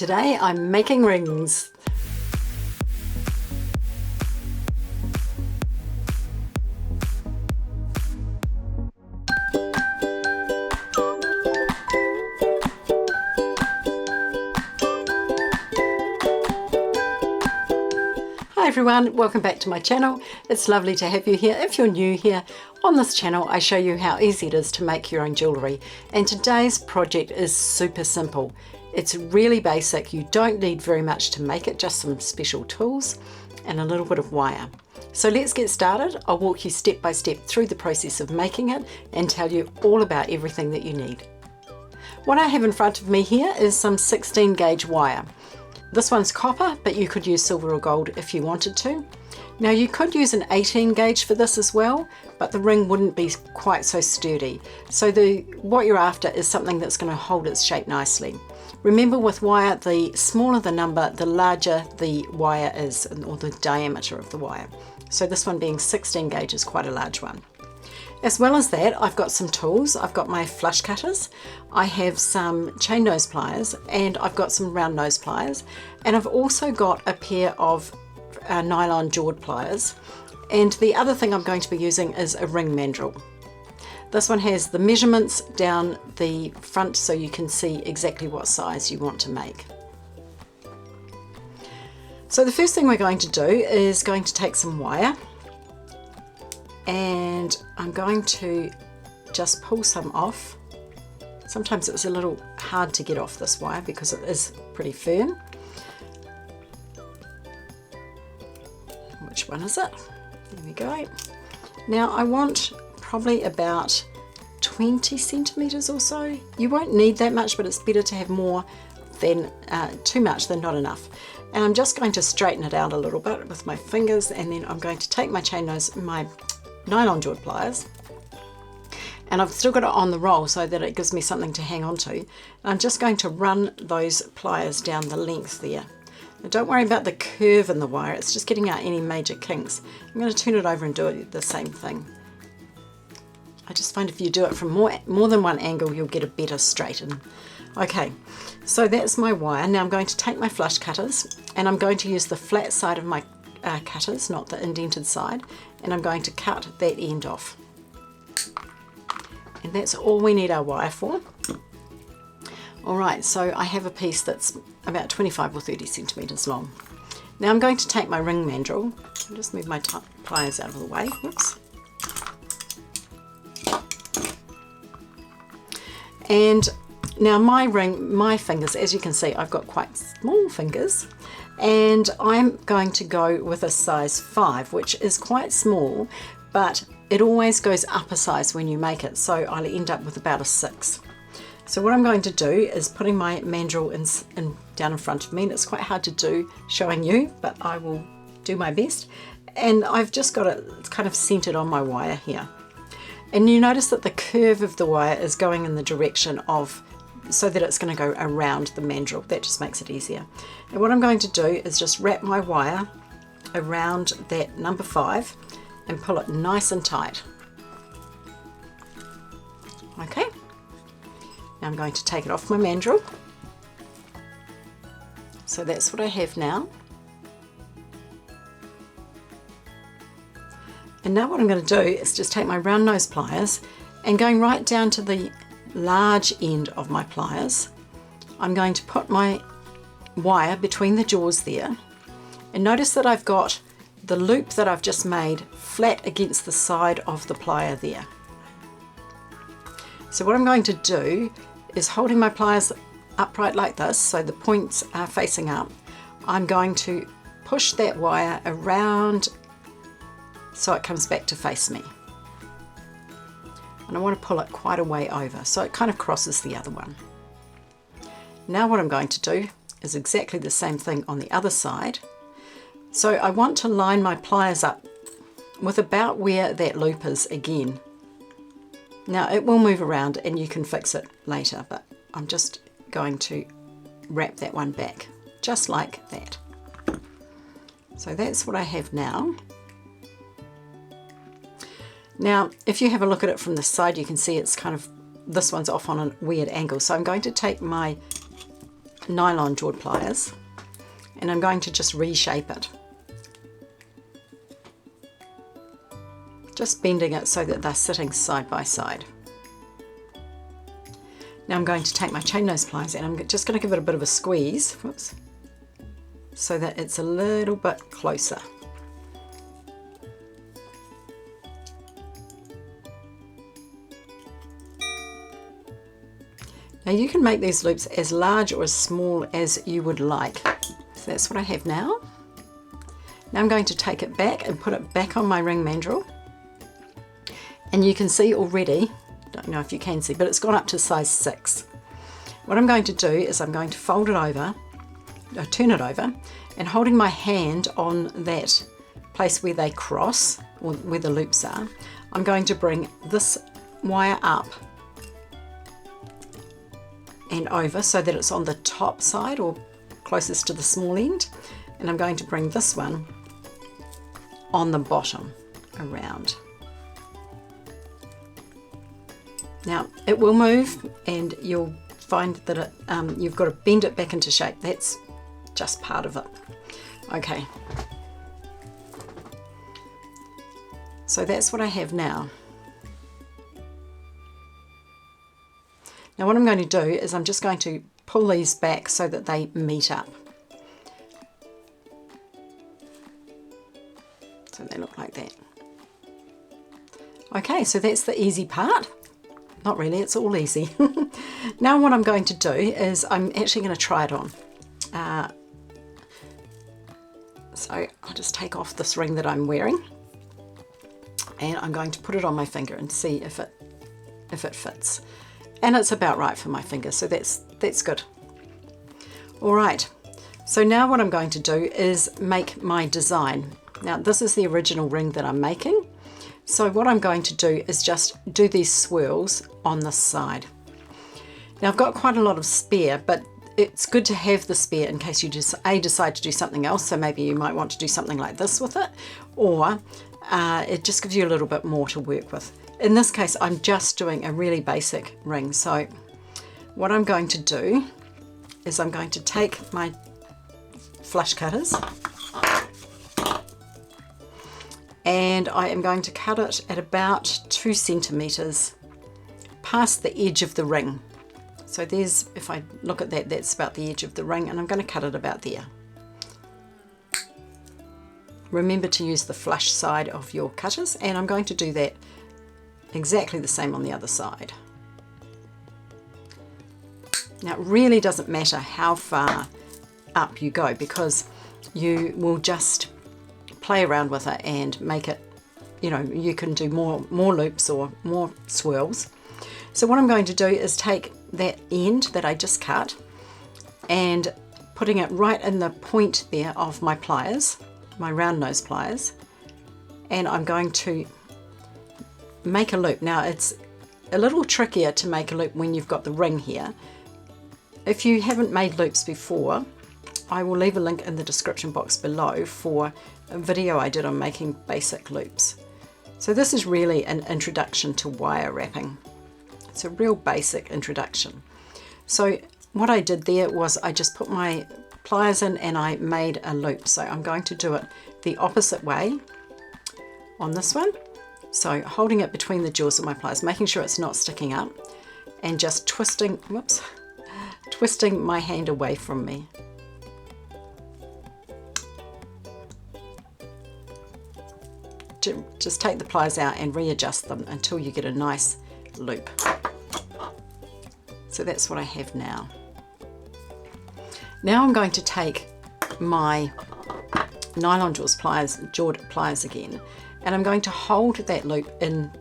Today I'm making rings. Hi everyone, welcome back to my channel. It's lovely to have you here. If you're new here, on this channel I show you how easy it is to make your own jewellery, and today's project is super simple. It's really basic. You don't need very much to make it, just some special tools and a little bit of wire. So let's get started. I'll walk you step by step through the process of making it and tell you all about everything that you need. What I have in front of me here is some 16 gauge wire. This one's copper, but you could use silver or gold if you wanted to. Now you could use an 18 gauge for this as well, but the ring wouldn't be quite so sturdy. So what you're after is something that's going to hold its shape nicely. Remember, with wire, the smaller the number, the larger the wire is, or the diameter of the wire. So this one being 16 gauge is quite a large one. As well as that, I've got some tools. I've got my flush cutters, I have some chain nose pliers, and I've got some round nose pliers, and I've also got a pair of nylon jawed pliers. And the other thing I'm going to be using is a ring mandrel. This one has the measurements down the front so you can see exactly what size you want to make. So the first thing we're going to do is going to take some wire, and I'm going to just pull some off. Sometimes it's a little hard to get off this wire because it is pretty firm. Which one is it? There we go. Now I want probably about 20 centimeters or so. You won't need that much, but it's better to have more than too much than not enough. And I'm just going to straighten it out a little bit with my fingers, and then I'm going to take my my nylon jawed pliers, and I've still got it on the roll so that it gives me something to hang on to. And I'm just going to run those pliers down the length there. Now don't worry about the curve in the wire, it's just getting out any major kinks. I'm going to turn it over and do it the same thing. I just find if you do it from more than one angle, you'll get a better straighten. Okay, so that's my wire. Now I'm going to take my flush cutters, and I'm going to use the flat side of my cutters, not the indented side, and I'm going to cut that end off. And that's all we need our wire for. Alright, so I have a piece that's about 25 or 30 centimeters long. Now I'm going to take my ring mandrel. I'll just move my pliers out of the way. Whoops. And now my fingers, as you can see, I've got quite small fingers, and I'm going to go with a size 5, which is quite small, but it always goes up a size when you make it, so I'll end up with about a 6. So what I'm going to do is putting my mandrel down in front of me, and it's quite hard to do showing you, but I will do my best. And I've just got it kind of centered on my wire here. And you notice that the curve of the wire is going in the direction of, so that it's going to go around the mandrel. That just makes it easier. And what I'm going to do is just wrap my wire around that number 5 and pull it nice and tight. Okay. Now I'm going to take it off my mandrel. So that's what I have now. And now what I'm going to do is just take my round nose pliers, and going right down to the large end of my pliers, I'm going to put my wire between the jaws there, and notice that I've got the loop that I've just made flat against the side of the plier there. So what I'm going to do is, holding my pliers upright like this so the points are facing up, I'm going to push that wire around so it comes back to face me. And I want to pull it quite a way over so it kind of crosses the other one. Now what I'm going to do is exactly the same thing on the other side. So I want to line my pliers up with about where that loop is again. Now it will move around and you can fix it later, but I'm just going to wrap that one back just like that. So that's what I have now. Now, if you have a look at it from the side, you can see it's kind of, this one's off on a weird angle. So I'm going to take my nylon jawed pliers, and I'm going to just reshape it. Just bending it so that they're sitting side by side. Now I'm going to take my chain nose pliers and I'm just going to give it a bit of a squeeze, whoops, so that it's a little bit closer. Now you can make these loops as large or as small as you would like. So that's what I have now. Now I'm going to take it back and put it back on my ring mandrel. And you can see already, don't know if you can see, but it's gone up to size 6. What I'm going to do is I'm going to fold it over, turn it over, and holding my hand on that place where they cross, or where the loops are, I'm going to bring this wire up and over so that it's on the top side or closest to the small end, and I'm going to bring this one on the bottom around. Now it will move and you'll find that it, you've got to bend it back into shape. That's just part of it. Okay, so that's what I have now. Now what I'm going to do is I'm just going to pull these back so that they meet up. So they look like that. Okay, so that's the easy part. Not really, it's all easy. Now what I'm going to do is I'm actually going to try it on. So I'll just take off this ring that I'm wearing and I'm going to put it on my finger and see if it fits. And it's about right for my finger, so that's good. All right, so now what I'm going to do is make my design. Now this is the original ring that I'm making. So what I'm going to do is just do these swirls on this side. Now I've got quite a lot of spare, but it's good to have the spare in case you just decide to do something else. So maybe you might want to do something like this with it, or it just gives you a little bit more to work with. In this case, I'm just doing a really basic ring. So what I'm going to do is I'm going to take my flush cutters and I am going to cut it at about 2 centimeters past the edge of the ring. So there's, if I look at that, that's about the edge of the ring, and I'm going to cut it about there. Remember to use the flush side of your cutters, and I'm going to do that exactly the same on the other side. Now it really doesn't matter how far up you go, because you will just play around with it and make it, you know, you can do more loops or more swirls. So what I'm going to do is take that end that I just cut and putting it right in the point there of my pliers, my round nose pliers, and I'm going to make a loop. Now it's a little trickier to make a loop when you've got the ring here. If you haven't made loops before, I will leave a link in the description box below for a video I did on making basic loops. So this is really an introduction to wire wrapping. It's a real basic introduction. So what I did there was I just put my pliers in and I made a loop. So I'm going to do it the opposite way on this one. So holding it between the jaws of my pliers, making sure it's not sticking up, and just twisting, whoops, twisting my hand away from me. Just take the pliers out and readjust them until you get a nice loop. So that's what I have now. Now I'm going to take my nylon jawed pliers again, and I'm going to hold that loop in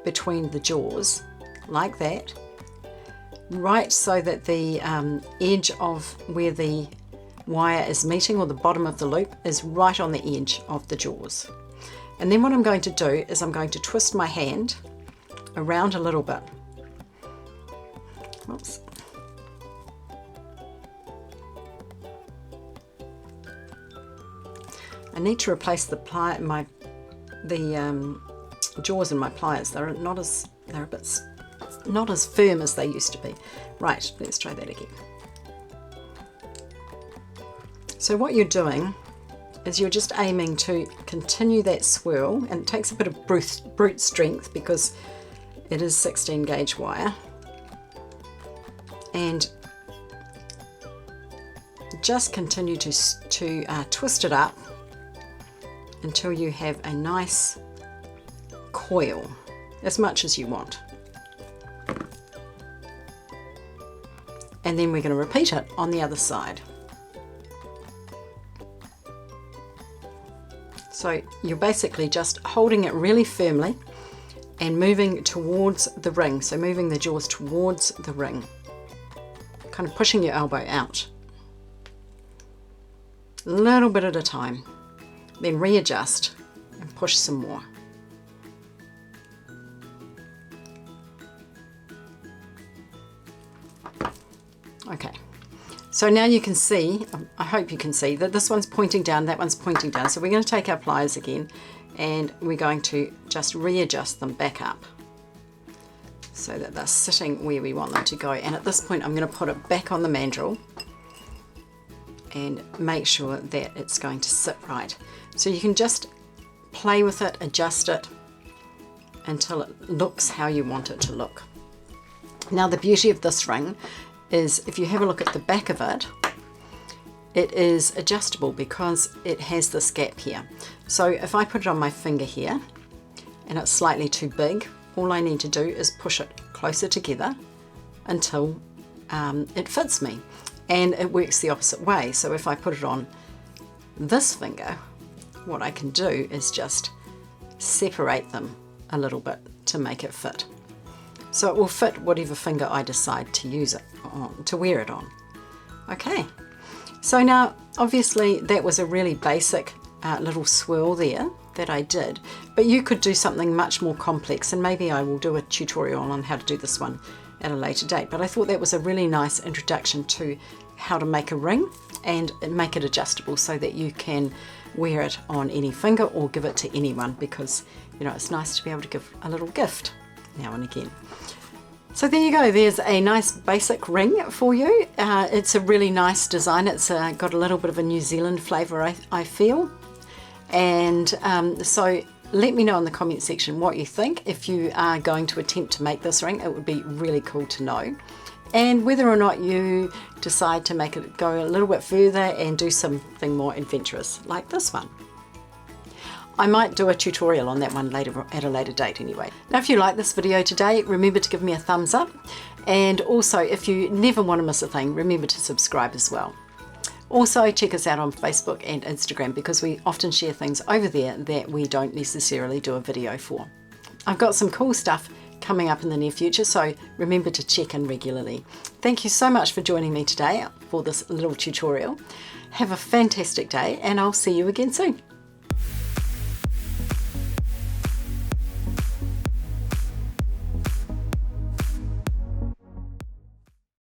between the jaws like that, right so that the edge of where the wire is meeting, or the bottom of the loop, is right on the edge of the jaws. And then what I'm going to do is I'm going to twist my hand around a little bit. Oops. I need to replace the jaws in my pliers. They're not as firm as they used to be. Right, let's try that again. So what you're doing is you're just aiming to continue that swirl, and it takes a bit of brute strength because it is 16 gauge wire, and just continue to twist it up until you have a nice coil, as much as you want. And then we're going to repeat it on the other side. So you're basically just holding it really firmly and moving towards the ring. So moving the jaws towards the ring, kind of pushing your elbow out. A little bit at a time. Then readjust and push some more. Okay. So now you can see, I hope you can see, that this one's pointing down, that one's pointing down. So we're going to take our pliers again and we're going to just readjust them back up so that they're sitting where we want them to go. And at this point I'm going to put it back on the mandrel and make sure that it's going to sit right. So you can just play with it, adjust it until it looks how you want it to look. Now the beauty of this ring is, if you have a look at the back of it, it is adjustable because it has this gap here. So if I put it on my finger here and it's slightly too big, all I need to do is push it closer together until it fits me. And it works the opposite way. So if I put it on this finger, what I can do is just separate them a little bit to make it fit. So it will fit whatever finger I decide to use it on, to wear it on. Okay, so now obviously that was a really basic little swirl there that I did, but you could do something much more complex, and maybe I will do a tutorial on how to do this one at a later date. But I thought that was a really nice introduction to how to make a ring and make it adjustable so that you can wear it on any finger or give it to anyone, because you know it's nice to be able to give a little gift now and again. So there you go, there's a nice basic ring for you. It's a really nice design. It's got a little bit of a New Zealand flavour, I feel. And so let me know in the comment section what you think. If you are going to attempt to make this ring, it would be really cool to know. And whether or not you decide to make it go a little bit further and do something more adventurous like this one. I might do a tutorial on that one later, at a later date anyway. Now if you like this video today, remember to give me a thumbs up, and also if you never want to miss a thing, remember to subscribe as well. Also check us out on Facebook and Instagram, because we often share things over there that we don't necessarily do a video for. I've got some cool stuff coming up in the near future, so remember to check in regularly. Thank you so much for joining me today for this little tutorial. Have a fantastic day, and I'll see you again soon.